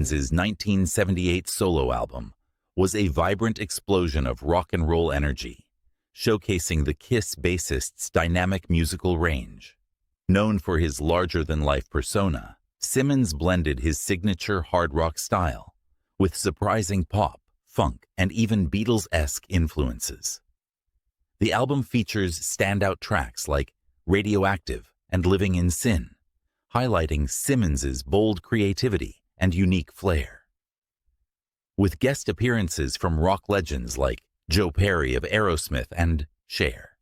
Simmons' 1978 solo album was a vibrant explosion of rock and roll energy, showcasing the KISS bassist's dynamic musical range. Known for his larger-than-life persona, Simmons blended his signature hard rock style with surprising pop, funk, and even Beatles-esque influences. The album features standout tracks like Radioactive and Living in Sin, highlighting Simmons' bold creativity and unique flair. With guest appearances from rock legends like Joe Perry of Aerosmith and Cher,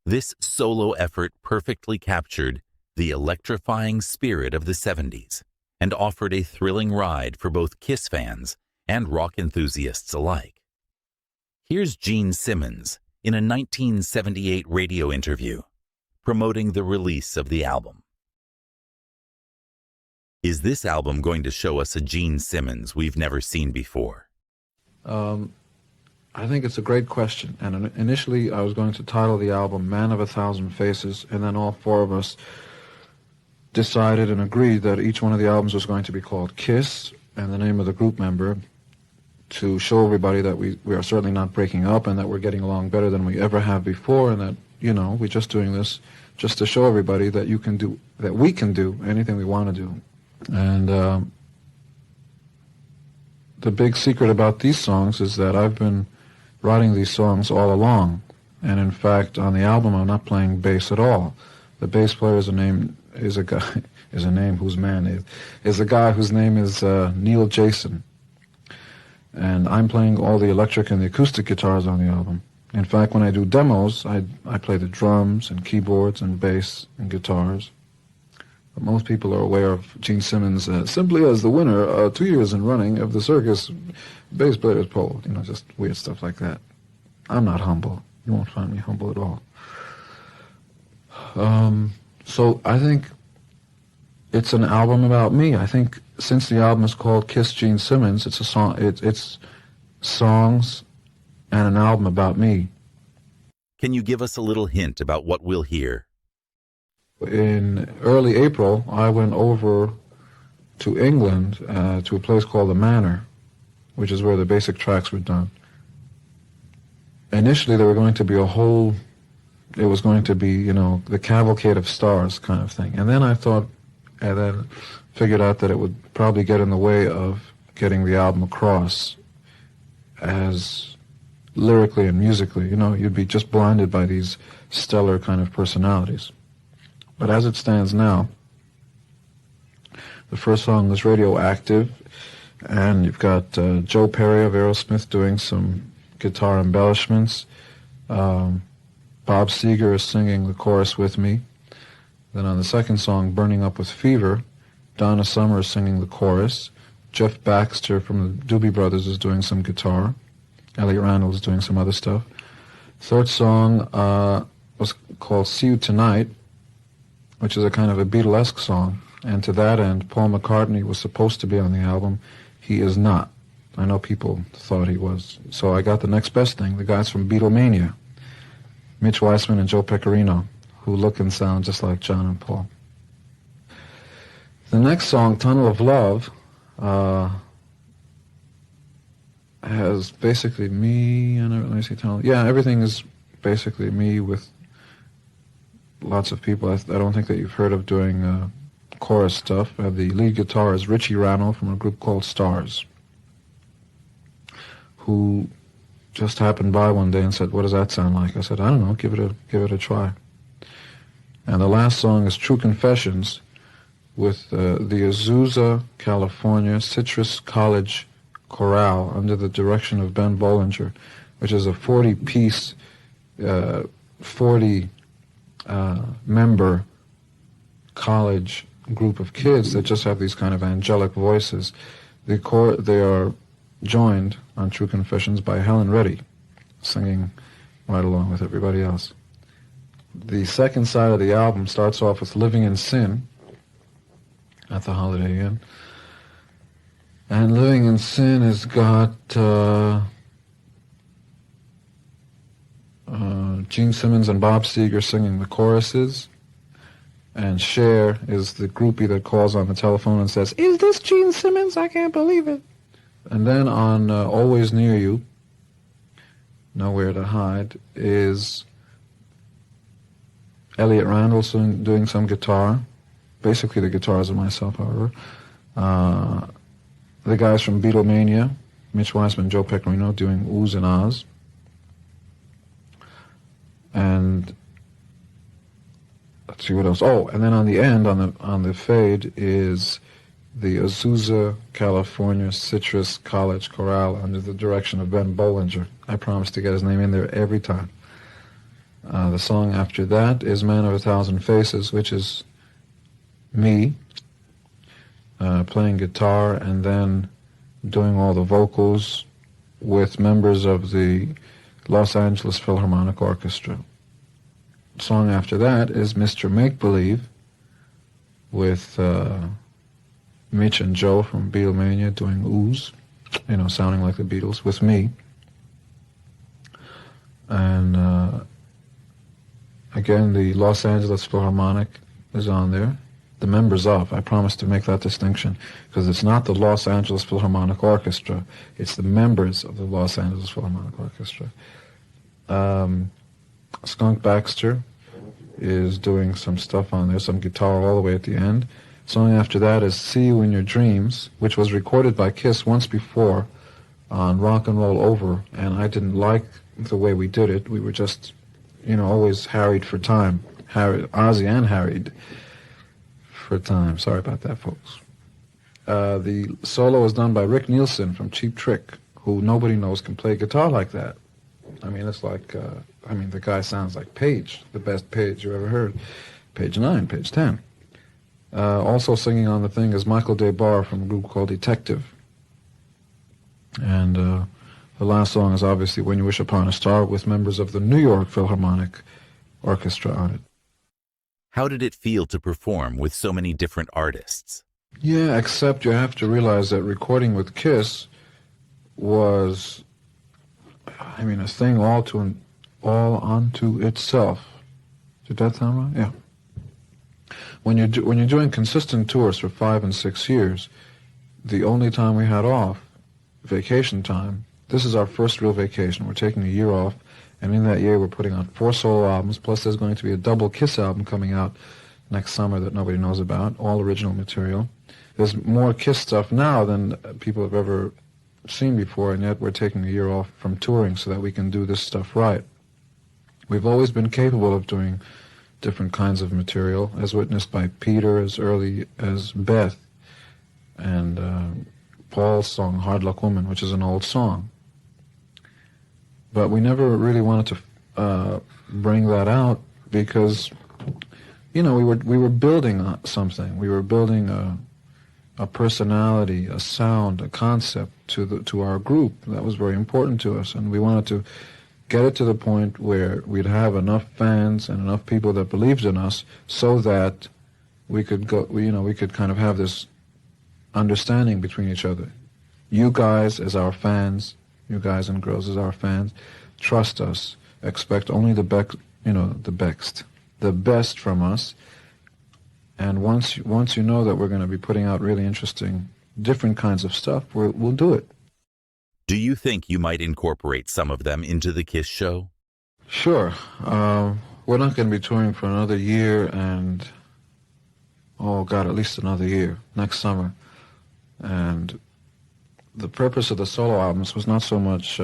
this solo effort perfectly captured the electrifying spirit of the 70s and offered a thrilling ride for both KISS fans and rock enthusiasts alike. Here's Gene Simmons in a 1978 radio interview promoting the release of the album. Is this album going to show us a Gene Simmons we've never seen before? I think it's a great question. And initially I was going to title the album Man of a Thousand Faces, and then all four of us decided and agreed that each one of the albums was going to be called KISS, and the name of the group member, to show everybody that we are certainly not breaking up and that we're getting along better than we ever have before, and that, you know, we're just doing this just to show everybody that we can do anything we want to do. And the big secret about these songs is that I've been writing these songs all along, and in fact on the album I'm not playing bass at all. The bass player is a guy whose name is Neil Jason, and I'm playing all the electric and the acoustic guitars on the album. In fact, when I do demos, I play the drums and keyboards and bass and guitars. But most people are aware of Gene Simmons simply as the winner 2 years in running of the Circus Bass Players Poll, you know, just weird stuff like that. I'm not humble. You won't find me humble at all. So I think it's an album about me. I think since the album is called KISS Gene Simmons, it's a song. It's songs and an album about me. Can you give us a little hint about what we'll hear? In early April, I went over to England to a place called the Manor, which is where the basic tracks were done. Initially, there were going to be it was going to be, you know, the Cavalcade of Stars kind of thing. And then I figured out that it would probably get in the way of getting the album across as lyrically and musically. You know, you'd be just blinded by these stellar kind of personalities. But as it stands now, the first song is Radioactive, and you've got Joe Perry of Aerosmith doing some guitar embellishments. Bob Seger is singing the chorus with me. Then on the second song, Burning Up with Fever, Donna Summer is singing the chorus. Jeff Baxter from the Doobie Brothers is doing some guitar. Elliot Randall is doing some other stuff. Third song was called See You Tonight, which is a kind of a Beatlesque song. And to that end, Paul McCartney was supposed to be on the album. He is not. I know people thought he was. So I got the next best thing, the guys from Beatlemania, Mitch Weissman and Joe Pecorino, who look and sound just like John and Paul. The next song, Tunnel of Love, has basically me, and let me see, Tunnel. Yeah, everything is basically me with lots of people. I don't think that you've heard of doing chorus stuff. The lead guitar is Richie Rannell from a group called Stars, who just happened by one day and said, "What does that sound like?" I said, "I don't know, give it a try." And the last song is True Confessions with the Azusa, California Citrus College Chorale under the direction of Ben Bollinger, which is a 40-piece, 40-member college group of kids that just have these kind of angelic voices. They are joined on True Confessions by Helen Reddy, singing right along with everybody else. The second side of the album starts off with Living in Sin at the Holiday Inn. And Living in Sin has got Gene Simmons and Bob Seger singing the choruses, And Cher is the groupie that calls on the telephone and says, "Is this Gene Simmons? I can't believe it." And then on Always Near You, Nowhere to Hide, is Elliot Randall doing some guitar. Basically the guitars are myself, however. The guys from Beatlemania, Mitch Weissman, Joe Pecorino, doing oohs and ahs. And let's see what else. Oh, and then on the end, on the fade, is the Azusa, California Citrus College Chorale under the direction of Ben Bollinger. I promise to get his name in there every time. The song after that is Man of a Thousand Faces, which is me playing guitar and then doing all the vocals with members of the Los Angeles Philharmonic Orchestra. The song after that is Mr. Make-Believe with Mitch and Joe from Beatlemania doing oohs, sounding like the Beatles, with me. And again, the Los Angeles Philharmonic is on there. The members of, I promise to make that distinction, because it's not the Los Angeles Philharmonic Orchestra, it's the members of the Los Angeles Philharmonic Orchestra. Skunk Baxter is doing some stuff on there, some guitar all the way at the end. Song after that is See You in Your Dreams, which was recorded by KISS once before on Rock and Roll Over, and I didn't like the way we did it. We were just, always harried for time. Ozzy and harried for time. Sorry about that, folks. The solo is done by Rick Nielsen from Cheap Trick, who nobody knows can play guitar like that. I mean, it's like, the guy sounds like Page, the best Page you ever heard. Page 9, Page 10. Also singing on the thing is Michael DeBar from a group called Detective. And the last song is obviously When You Wish Upon a Star with members of the New York Philharmonic Orchestra on it. How did it feel to perform with so many different artists? Yeah, except you have to realize that recording with KISS was, a thing all unto itself. Did that sound right? Yeah. When you're doing consistent tours for 5 and 6 years, the only time we had off, vacation time, this is our first real vacation. We're taking a year off, and in that year we're putting out 4 solo albums, plus there's going to be a double KISS album coming out next summer that nobody knows about, all original material. There's more KISS stuff now than people have ever seen before, and yet we're taking a year off from touring so that we can do this stuff right. We've always been capable of doing different kinds of material, as witnessed by Peter as early as Beth, and Paul's song Hard Luck Woman, which is an old song. But we never really wanted to bring that out because, we were building something. We were building a personality, a sound, a concept to our group that was very important to us, and we wanted to get it to the point where we'd have enough fans and enough people that believed in us, so that we could we could kind of have this understanding between each other. You guys as our fans, you guys and girls as our fans, trust us, expect only the best from us. And once you know that we're going to be putting out really interesting, different kinds of stuff, we'll do it. Do you think you might incorporate some of them into the KISS show? Sure. We're not going to be touring for another year and, at least another year, next summer. And the purpose of the solo albums was not so much,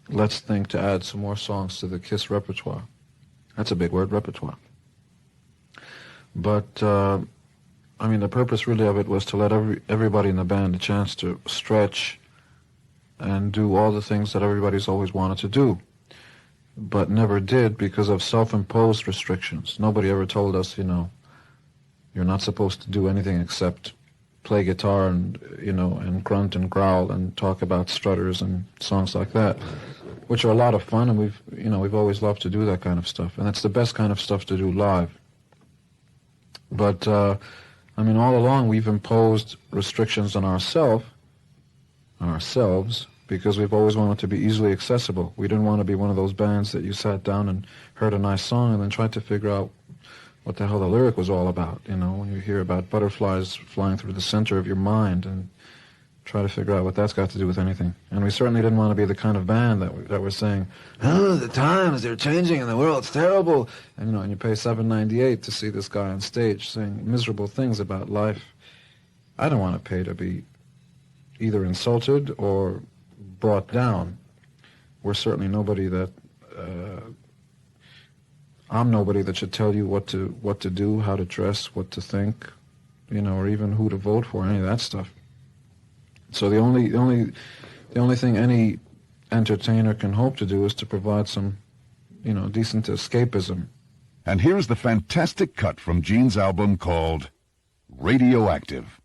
let's think to add some more songs to the KISS repertoire. That's a big word, repertoire. But, the purpose really of it was to let everybody in the band a chance to stretch and do all the things that everybody's always wanted to do, but never did because of self-imposed restrictions. Nobody ever told us, you're not supposed to do anything except play guitar and, and grunt and growl and talk about strutters and songs like that, which are a lot of fun, and we've always loved to do that kind of stuff, and it's the best kind of stuff to do live. But, all along we've imposed restrictions on ourselves, because we've always wanted to be easily accessible. We didn't want to be one of those bands that you sat down and heard a nice song and then tried to figure out, what the hell the lyric was all about, you know, when you hear about butterflies flying through the center of your mind and try to figure out what that's got to do with anything. And we certainly didn't want to be the kind of band that was saying, oh, the times, they're changing and the world's terrible. And, you know, and you pay $7.98 to see this guy on stage saying miserable things about life. I don't want to pay to be either insulted or brought down. We're certainly nobody that, I'm nobody that should tell you what to do, how to dress, what to think, you know, or even who to vote for, any of that stuff. So the only thing any entertainer can hope to do is to provide some, you know, decent escapism. And here's the fantastic cut from Gene's album called Radioactive.